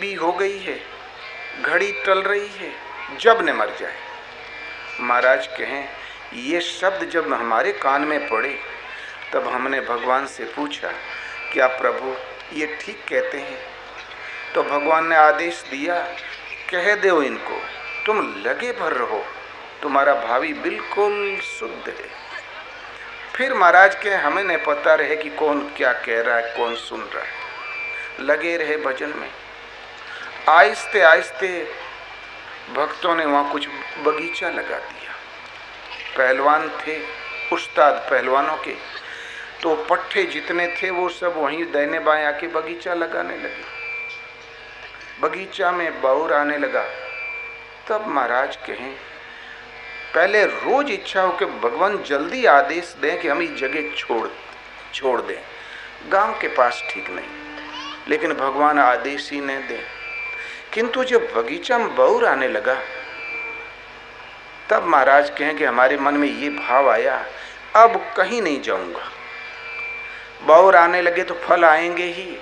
भी हो गई है, घड़ी टल रही है, जब न मर जाए। महाराज कहें, ये शब्द जब हमारे कान में पड़े तब हमने भगवान से पूछा, क्या प्रभु ये ठीक कहते हैं? तो भगवान ने आदेश दिया, कह दो इनको, तुम लगे भर रहो, तुम्हारा भावी बिल्कुल शुद्ध है। फिर महाराज के हमें नहीं पता रहे कि कौन क्या कह रहा है, कौन सुन रहा है। लगे रहे भजन में। आहिस्ते आहिस्ते भक्तों ने वहाँ कुछ बगीचा लगा दिया। पहलवान थे, उस्ताद पहलवानों के, तो पट्टे जितने थे वो सब वहीं दाहिने बाएं आके बगीचा लगाने लगे। बगीचा में बौर आने लगा। तब महाराज कहें, पहले रोज इच्छा हो कि भगवान जल्दी आदेश दें कि हम इस जगह छोड़ दें, गांव के पास ठीक नहीं, लेकिन भगवान आदेश ही नहीं दें। किंतु जब बगीचा में बौर आने लगा तब महाराज कहें कि हमारे मन में ये भाव आया, अब कहीं नहीं जाऊंगा। बौर आने लगे तो फल आएंगे ही,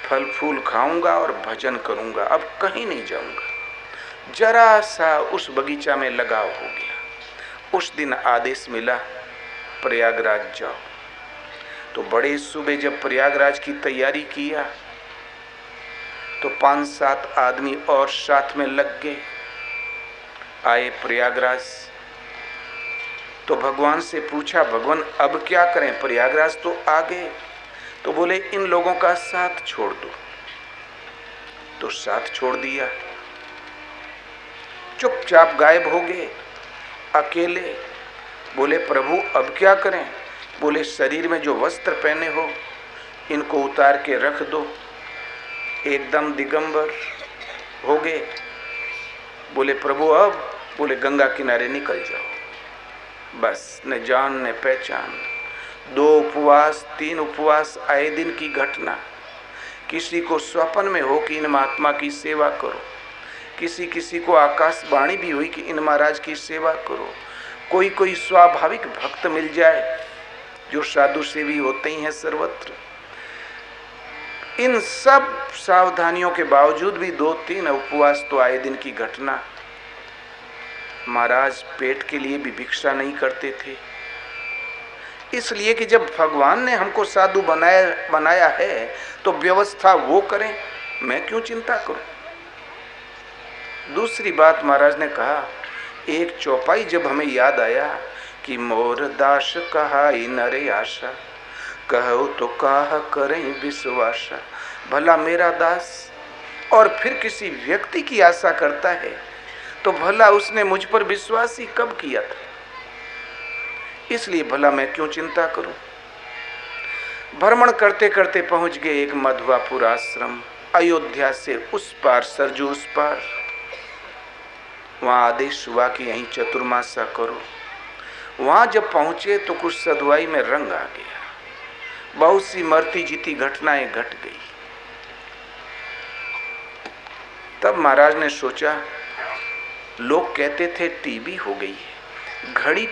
फल फूल खाऊंगा और भजन करूंगा, अब कहीं नहीं जाऊंगा। जरा सा उस बगीचा में लगाव हो गया। उस दिन आदेश मिला, प्रयागराज जाओ। तो बड़े सुबह जब प्रयागराज की तैयारी किया तो 5-7 आदमी और साथ में लग गए। आए प्रयागराज तो भगवान से पूछा, भगवान अब क्या करें? प्रयागराज तो आ गए। तो बोले, इन लोगों का साथ छोड़ दो। तो साथ छोड़ दिया, चुपचाप गायब हो गए अकेले। बोले, प्रभु अब क्या करें? बोले, शरीर में जो वस्त्र पहने हो इनको उतार के रख दो। एकदम दिगंबर हो गए। बोले, प्रभु अब? बोले, गंगा किनारे निकल जाओ। बस न जान न पहचान। 2 उपवास 3 उपवास, आए दिन की घटना। किसी को स्वप्न में हो कि इन महात्मा की सेवा करो, किसी को आकाशवाणी भी हुई कि इन महाराज की सेवा करो। कोई स्वाभाविक भक्त मिल जाए, जो साधु सेवी होते ही हैं सर्वत्र। इन सब सावधानियों के बावजूद भी 2-3 उपवास तो आए दिन की घटना। महाराज पेट के लिए भी भिक्षा नहीं करते थे, इसलिए कि जब भगवान ने हमको साधु बनाया है तो व्यवस्था वो करें, मैं क्यों चिंता करूं। दूसरी बात महाराज ने कहा, एक चौपाई जब हमें याद आया कि मोर दास कहा नरे आशा, कहो तो काह करें विश्वासा। भला मेरा दास और फिर किसी व्यक्ति की आशा करता है तो भला उसने मुझ पर विश्वास ही कब किया था? इसलिए भला मैं क्यों चिंता करूं। भ्रमण करते करते पहुंच गए एक मधुवापुर आश्रम, अयोध्या से उस पार, सरजू उस पार। वहां आदेश हुआ कि यहीं चतुर्मासा करो। वहां जब पहुंचे तो कुछ सधुआई में रंग आ गया। बहुत सी मरती जीती घटनाएं घट गई। तब महाराज ने सोचा, लोग कहते थे टीबी हो गई है, घड़ी